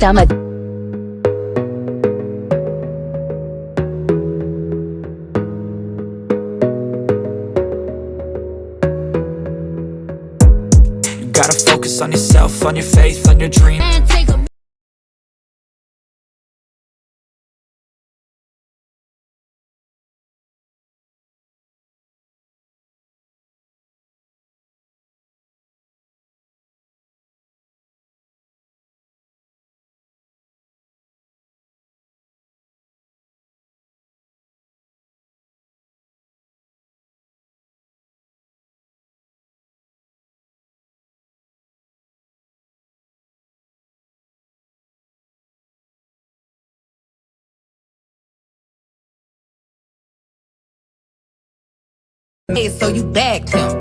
stomach. You gotta focus on yourself, on your faith, on your dream. So you bagged him.